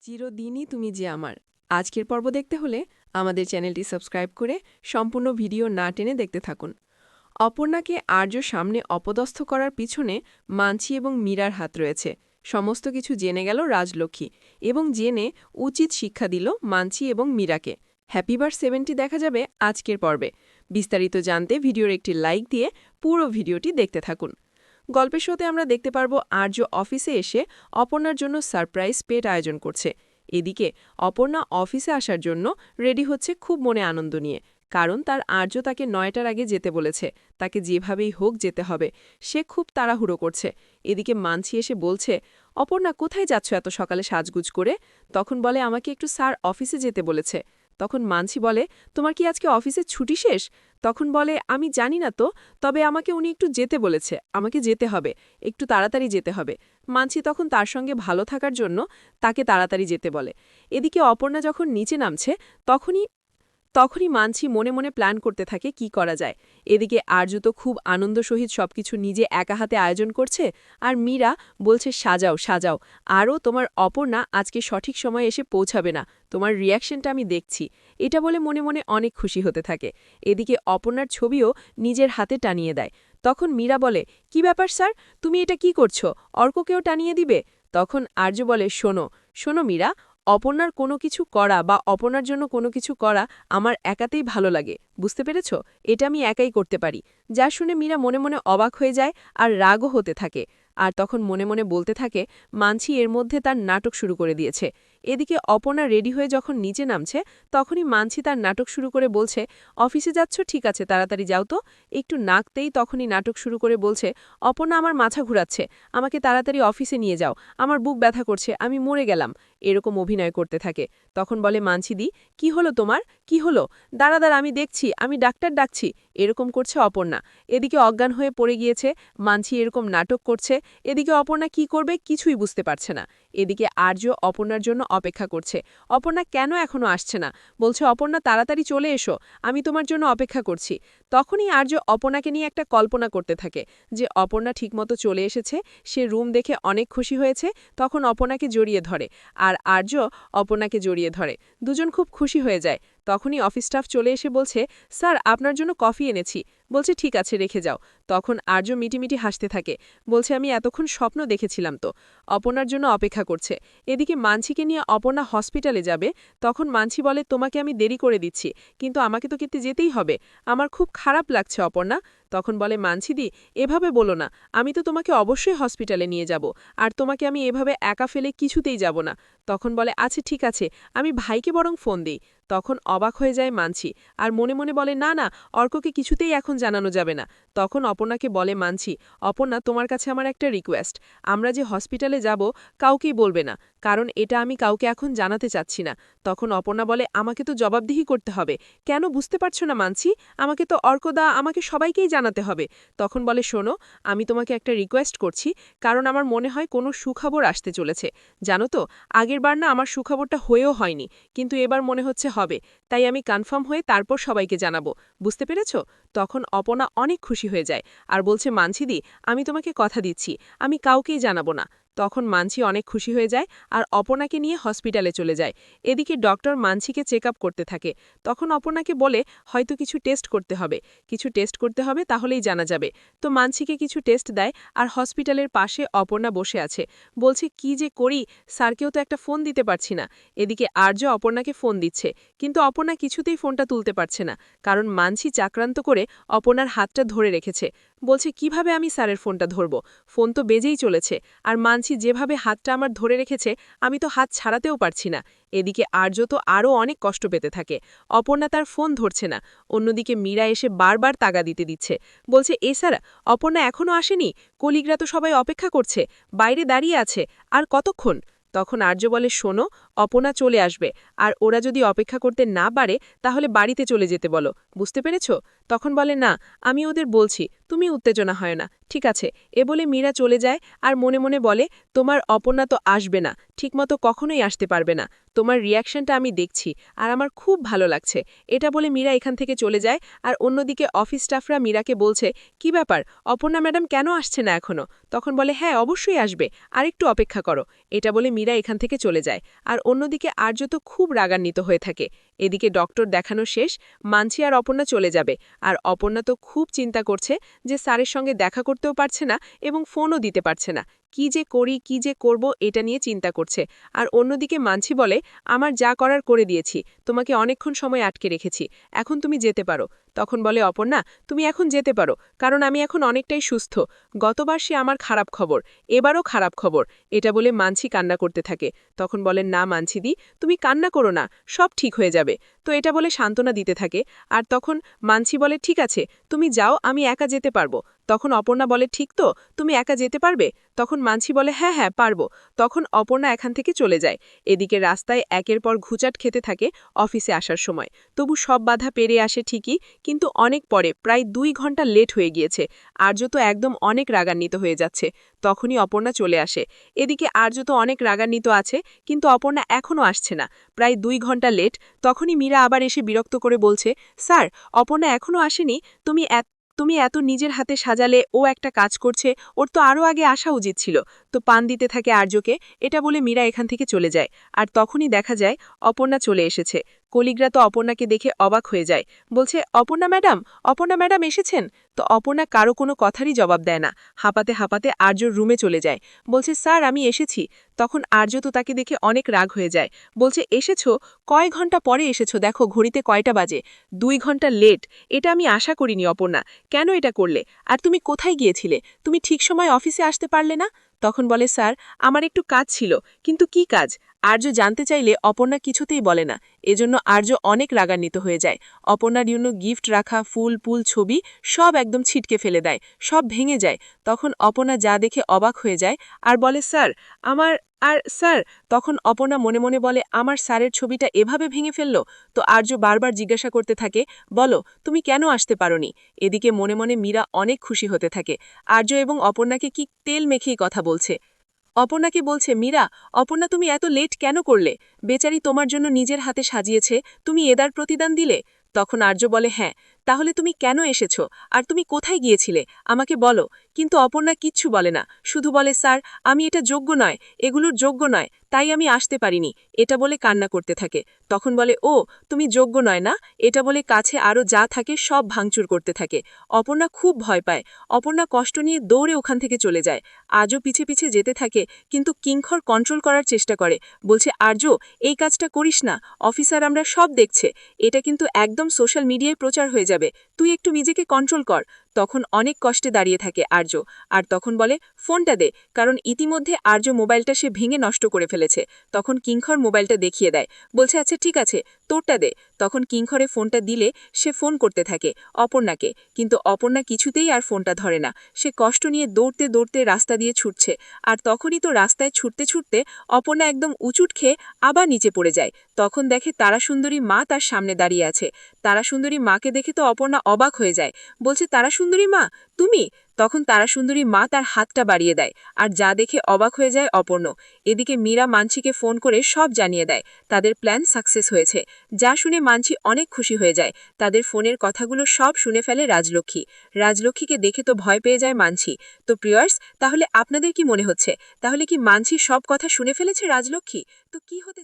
চিরদিনই তুমি যে আমার আজকের পর্ব দেখতে হলে আমাদের চ্যানেলটি সাবস্ক্রাইব করে সম্পূর্ণ ভিডিও না টেনে দেখতে থাকুন। অপর্ণাকে আর্য সামনে অপদস্থ করার পিছনে মানছি এবং মীরার হাত রয়েছে। সমস্ত কিছু জেনে গেল রাজলক্ষ্মী এবং জেনে উচিত শিক্ষা দিল মানছি এবং মীরাকে। হ্যাপি বার 70 দেখা যাবে আজকের পর্বে। বিস্তারিত জানতে ভিডিওর একটি লাইক দিয়ে পুরো ভিডিওটি দেখতে থাকুন। গল্পের শোতে আমরা দেখতে পারব আর্য অফিসে এসে অপর্ণার জন্য সারপ্রাইজ পেট আয়োজন করছে। এদিকে অপর্ণা অফিসে আসার জন্য রেডি হচ্ছে খুব মনে আনন্দ নিয়ে, কারণ তার আর্য তাকে 9টার আগে যেতে বলেছে। তাকে যেভাবেই হোক যেতে হবে। সে খুব তাড়াহুড়ো করছে। এদিকে মানছি এসে বলছে, অপর্ণা কোথায় যাচ্ছ এত সকালে সাজগুজ করে? তখন বলে, আমাকে একটু স্যার অফিসে যেতে বলেছে। তখন মানছি বলে, তোমার কি আজকে অফিসে ছুটি শেষ? তখন বলে, আমি জানি না তো, তবে আমাকে উনি একটু যেতে বলেছে, আমাকে যেতে হবে, একটু তাড়াতাড়ি যেতে হবে। মানছি তখন তার সঙ্গে ভালো থাকার জন্য তাকে তাড়াতাড়ি যেতে বলে। এদিকে অপর্ণা যখন নিচে নামছে তখনই তখনই মানছি মনে মনে প্ল্যান করতে থাকে কি করা যায়। এদিকে আর্য তো খুব আনন্দ সহিত সবকিছু নিজে একা হাতে আয়োজন করছে, আর মীরা বলছে, সাজাও সাজাও, আরও তোমার অপর্ণা আজকে সঠিক সময়ে এসে পৌঁছাবে না, তোমার রিয়াকশনটা আমি দেখছি। এটা বলে মনে মনে অনেক খুশি হতে থাকে। এদিকে অপর্ণার ছবিও নিজের হাতে টানিয়ে দেয়। তখন মীরা বলে, কি ব্যাপার স্যার, তুমি এটা কি করছো? অর্ককেও টানিয়ে দিবে? তখন আর্য বলে, শোনো শোনো মীরা, অপর্ণার কোনো কিছু করা বা অপর্ণার জন্য কোনো কিছু করা আমার একাতেই ভালো লাগে, বুঝতে পেরেছ? এটা আমি একাই করতে পারি। যা শুনে মীরা মনে মনে অবাক হয়ে যায় আর রাগও হতে থাকে। আর তখন মনে মনে বলতে থাকে, মানছি এর মধ্যে তার নাটক শুরু করে দিয়েছে। এদিকে অপর্ণা রেডি হয়ে যখন নিচে নামছে তখনই মানছি তার নাটক শুরু করে বলছে, অফিসে যাচ্ছ, ঠিক আছে তাড়াতাড়ি যাও তো। একটু নাকতেই তখনই নাটক শুরু করে বলছে, অপর্ণা আমার মাথা ঘুরাচ্ছে, আমাকে তাড়াতাড়ি অফিসে নিয়ে যাও, আমার বুক ব্যথা করছে, আমি মরে গেলাম। এরকম অভিনয় করতে থাকে। তখন বলে মানছিদি, কি হলো তোমার, কি হলো? দাঁড়া দাঁড়া, আমি দেখছি, আমি ডাক্তার ডাকছি। এরকম করছে অপর্ণা। এদিকে অজ্ঞান হয়ে পড়ে গিয়েছে মানছি, এরকম নাটক করছে। এদিকে অপর্ণা কি করবে কিছুই বুঝতে পারছে না। এদিকে আর্য অপর্ণার জন্য অপেক্ষা করছে। অপর্ণা কেন এখনো আসছে না? বলছে, অপর্ণা তাড়াতাড়ি চলে এসো, আমি তোমার জন্য অপেক্ষা করছি। তখনই আর্য অপর্ণাকে নিয়ে একটা কল্পনা করতে থাকে যে অপর্ণা ঠিকমতো চলে এসেছে, সে রুম দেখে অনেক খুশি হয়েছে। তখন অপর্ণাকে জড়িয়ে ধরে আর আর্য অপর্ণাকে জড়িয়ে ধরে। দুজন খুব খুশি হয়ে যায়। তখনই অফিস স্টাফ চলে এসে বলছে, স্যার আপনার জন্য কফি এনেছি। বলছে, ঠিক আছে রেখে যাও। তখন আর্য মিটিমিটি হাসতে থাকে, বলছে, আমি এতক্ষণ স্বপ্ন দেখেছিলাম তো। অপর্ণার জন্য অপেক্ষা করছে। এদিকে মানছিকে নিয়ে অপর্ণা হসপিটালে যাবে। তখন মানছি বলে, তোমাকে আমি দেরি করে দিচ্ছি, কিন্তু আমাকে তো কিন্তু যেতেই হবে, আমার খুব খারাপ লাগছে অপর্ণা। তখন বলে মানছিদি, এভাবে বলো না, আমি তো তোমাকে অবশ্যই হসপিটালে নিয়ে যাব, আর তোমাকে আমি এভাবে একা ফেলে কিছুতেই যাব না। তখন বলে, আচ্ছা ঠিক আছে, আমি ভাইকে বরং ফোন দিই। তখন অবাক হয়ে যায় মানছি, আর মনে মনে বলে, না না, অর্ককে কিছুতেই এখন জানানো যাবে না। তখন অপর্ণাকে বলে মানছি, অপর্ণা তোমার কাছে আমার একটা রিকোয়েস্ট, আমরা যে হসপিটালে যাব কাউকেই বলবে না, কারণ এটা আমি কাউকে এখন জানাতে চাচ্ছি না। তখন অপর্ণা বলে, আমাকে তো জবাবদিহি করতে হবে, কেন বুঝতে পারছো না মানছি, আমাকে তো অর্কদা, আমাকে সবাইকেই জানাতে হবে। তখন বলে, শোনো, আমি তোমাকে একটা রিকোয়েস্ট করছি, কারণ আমার মনে হয় কোনো সুখবর আসতে চলেছে। জানো তো, আগের বার না আমার সুখবরটা হয়েও হয়নি, কিন্তু এবার মনে হচ্ছে হবে, তাই আমি কনফার্ম হয়ে তারপর সবাইকে জানাবো, বুঝতে পেরেছ? তখন অপর্ণা অনেক খুশি হয়ে যায় আর বলছে, মানছিদি, আমি তোমাকে কথা দিচ্ছি, আমি কাউকেই জানাবো না। তখন মানছি অনেক খুশি হয়ে যায় আর অপর্ণাকে নিয়ে হসপিটালে চলে যায়। এদিকে ডক্টর মানছিকে চেক আপ করতে থাকে। তখন অপর্ণাকে বলে, হয়তো কিছু টেস্ট করতে হবে, কিছু টেস্ট করতে হবে, তাহলেই জানা যাবে। তো মানছিকে কিছু টেস্ট দেয় আর হসপিটালের পাশে অপর্ণা বসে আছে। বলছে, কি যে করি, স্যারকেও তো একটা ফোন দিতে পারছি না। এদিকে আর্য অপর্ণাকে ফোন দিচ্ছে, কিন্তু অপর্ণা কিছুতেই ফোনটা তুলতে পারছে না, কারণ মানছি চাক্রান্ত করে অপর্ণার হাতটা ধরে রেখেছে। বলছে, কিভাবে আমি স্যারের ফোনটা ধরব, ফোন তো বেজেই চলেছে, আর মানছি যেভাবে হাতটা আমার ধরে রেখেছে, আমি তো হাত ছাড়াতেও পারছি না। এদিকে আর্য তো আরও অনেক কষ্ট পেতে থাকে। অপর্ণা তার ফোন ধরছে না। অন্যদিকে মীরা এসে বারবার তাগা দিতে দিচ্ছে, বলছে, স্যার, অপর্ণা এখনও আসেনি, কলিগরা তো সবাই অপেক্ষা করছে, বাইরে দাঁড়িয়ে আছে, আর কতক্ষণ? তখন আর্য বলে, শোনো, অপর্ণা চলে আসবে, আর ওরা যদি অপেক্ষা করতে না পারে তাহলে বাড়িতে চলে যেতে বলো, বুঝতে পেরেছ? তখন বলে, না, আমি ওদের বলছি, তুমি উত্তেজনা হয় না, ঠিক আছে, এ বলে মীরা চলে যায় আর মনে মনে বলে, তোমার অপর্ণা তো আসবে না, ঠিকমতো কখনোই আসতে পারবে না। তোমার রিয়াকশনটা আমি দেখছি আর আমার খুব ভালো লাগছে। এটা বলে মীরা এখান থেকে চলে যায়। আর অন্যদিকে অফিস স্টাফরা মীরাকে বলছে, কি ব্যাপার, অপর্ণা ম্যাডাম কেন আসছে না এখনো? তখন বলে, হ্যাঁ অবশ্যই আসবে, আর একটু অপেক্ষা করো। এটা বলে মীরা এখান থেকে চলে যায়। আর অন্যদিকে আর্য তো খুব রাগান্বিত হয়ে থাকে। এদিকে ডক্টর দেখানো শেষ, মানছি আর অপর্ণা চলে যাবে। আর অপর্ণা তো খুব চিন্তা করছে যে স্যারের সঙ্গে দেখা করতেও পারছে না এবং ফোনও দিতে পারছে না। কি যে করি, কি যে করব, এটা নিয়ে চিন্তা করছে। আর অন্যদিকে মানছি বলে, আমার যা করার করে দিয়েছি, তোমাকে অনেকক্ষণ সময় আটকে রেখেছি, এখন তুমি যেতে পারো। তখন বলে অপর্ণা, তুমি এখন যেতে পারো, কারণ আমি এখন অনেকটাই সুস্থ। গতবার সে আমার খারাপ খবর, এবারও খারাপ খবর। এটা বলে মানছি কান্না করতে থাকে। তখন বলেন, না মানছিদি, তুমি কান্না করো না, সব ঠিক হয়ে যাবে। তো এটা বলে সান্ত্বনা দিতে থাকে। আর তখন মানছি বলে, ঠিক আছে তুমি যাও, আমি একা যেতে পারবো। তখন অপর্ণা বলে, ঠিক তো, তুমি একা যেতে পারবে? তখন মানছি বলে, হ্যাঁ হ্যাঁ পারবো। তখন অপর্ণা এখান থেকে চলে যায়। এদিকে রাস্তায় একের পর ঘুচাট খেতে থাকে অফিসে আসার সময়। তবু সব বাধা পেরিয়ে আসে ঠিকই, কিন্তু অনেক পরে, প্রায় 2 ঘন্টা লেট হয়ে গিয়েছে। আর্য তো একদম অনেক রাগান্বিত হয়ে যাচ্ছে। তখনই অপর্ণা চলে আসে। এদিকে আর্য তো অনেক রাগান্বিত আছে, কিন্তু অপর্ণা এখনও আসছে না, প্রায় 2 ঘন্টা লেট। তখনই মীরা আবার এসে বিরক্ত করে বলছে, স্যার অপর্ণা এখনও আসেনি, তুমি এত নিজের হাতে সাজালে, ও একটা কাজ করছে, ওর তো আরও আগে আসা উচিত ছিল। তো পান দিতে থাকে আর্যকে। এটা বলে মীরা এখান থেকে চলে যায়। আর তখনই দেখা যায় অপর্ণা চলে এসেছে। কলিগরা তো অপর্ণাকে দেখে অবাক হয়ে যায়, বলছে, অপর্ণা ম্যাডাম এসেছেন? তো অপর্ণা কারো কোনো কথারই জবাব দেয় না, হাঁপাতে হাঁপাতে আর্যর রুমে চলে যায়। বলছে, স্যার আমি এসেছি। তখন আর্য তো তাকে দেখে অনেক রাগ হয়ে যায়, বলছে, এসেছো? কয় ঘন্টা পরে এসেছো, দেখো ঘড়িতে কয়টা বাজে, 2 ঘন্টা লেট। এটা আমি আশা করিনি অপর্ণা, কেন এটা করলে? আর তুমি কোথায় গিয়েছিলে? তুমি ঠিক সময় অফিসে আসতে পারলে না? তখন বলে, স্যার আমার একটু কাজ ছিল। কিন্তু কি কাজ? আর্য জানতে চাইলে অপর্ণা কিছুতেই বলে না। এজন্য আর্য অনেক রাগান্বিত হয়ে যায়। অপর্ণার জন্য গিফট রাখা ফুল ছবি সব একদম ছিটকে ফেলে দেয়, সব ভেঙে যায়। তখন অপর্ণা যা দেখে অবাক হয়ে যায় আর বলে, স্যার আমার স্যার। তখন অপর্ণা মনে মনে বলে, আমার স্যারের ছবিটা এভাবে ভেঙে ফেলল? তো আর্য বারবার জিজ্ঞাসা করতে থাকে, বলো তুমি কেন আসতে পারোনি? এদিকে মনে মনে মীরা অনেক খুশি হতে থাকে। আর্য এবং অপর্ণাকে কি তেল মেখেই কথা বলছে। অপর্ণাকে বলছে, মীরা, অপর্ণা তুমি এত লেট কেন করলে? বেচারি তোমার জন্য নিজের হাতে সাজিয়েছে, তুমি এদার প্রতিদান দিলে? তখন আর্য বলে, হ্যাঁ। তাহলে তুমি কেন এসেছো? আর তুমি কোথায় গিয়েছিলে আমাকে বলো। কিন্তু অপর্ণা কিচ্ছু বলে না, শুধু বলে, স্যার আমি এটা যোগ্য নয়, এগুলোর যোগ্য নয়, তাই আমি আসতে পারিনি। এটা বলে কান্না করতে থাকে। তখন বলে, ও তুমি যোগ্য নয় না? এটা বলে কাছে আরও যা থাকে সব ভাঙচুর করতে থাকে। অপর্ণা খুব ভয় পায়। অপর্ণা কষ্ট নিয়ে দৌড়ে ওখান থেকে চলে যায়। আজও পিছে পিছে যেতে থাকে, কিন্তু কিংখর কন্ট্রোল করার চেষ্টা করে, বলছে, আর্য এই কাজটা করিস না, অফিসার আমরা সব দেখছে, এটা কিন্তু একদম সোশ্যাল মিডিয়ায় প্রচার হয়ে যাবে, তুই একটু নিজেকে কন্ট্রোল কর। তখন অনেক কষ্টে দাঁড়িয়ে থাকে আর্য। আর তখন বলে, ফোনটা দে, কারণ ইতিমধ্যে আর্য মোবাইলটা সে ভেঙে নষ্ট করে ফেলেছে। তখন কিংখর মোবাইলটা দেখিয়ে দেয়, বলছে, আচ্ছা ঠিক আছে তোরটা দে। তখন কিংখরে ফোনটা দিলে সে ফোন করতে থাকে অপর্ণাকে, কিন্তু অপর্ণা কিছুতেই আর ফোনটা ধরে না। সে কষ্ট নিয়ে দৌড়তে দৌড়তে রাস্তা দিয়ে ছুটছে। আর তখনই তো রাস্তায় ছুটতে ছুটতে অপর্ণা একদম উচুট খেয়ে আবার নিচে পড়ে যায়। তখন দেখে তারাসুন্দরী মা তার সামনে দাঁড়িয়ে আছে। তারাসুন্দরী মাকে দেখে তো অপর্ণা অবাক হয়ে যায়, বলছে, তারাসুন্দরী মা তুমি? তখন তারাসুন্দরী মা তার হাতটা বাড়িয়ে দেয়। আর যা দেখে অবাক হয়ে যায় অপর্ণ। এদিকে মীরা মানছিকে ফোন করে সব জানিয়ে দেয়, তাদের প্ল্যান সাকসেস হয়েছে। যা শুনে মানছি অনেক খুশি হয়ে যায়। তাদের ফোনের কথাগুলো সব শুনে ফেলে রাজলক্ষ্মী। রাজলক্ষ্মীকে দেখে তো ভয় পেয়ে যায় মানছি। তো প্রিয়ার্স, তাহলে আপনাদের কি মনে হচ্ছে, তাহলে কি মানছি সব কথা শুনে ফেলেছে রাজলক্ষ্মী? তো কি হতে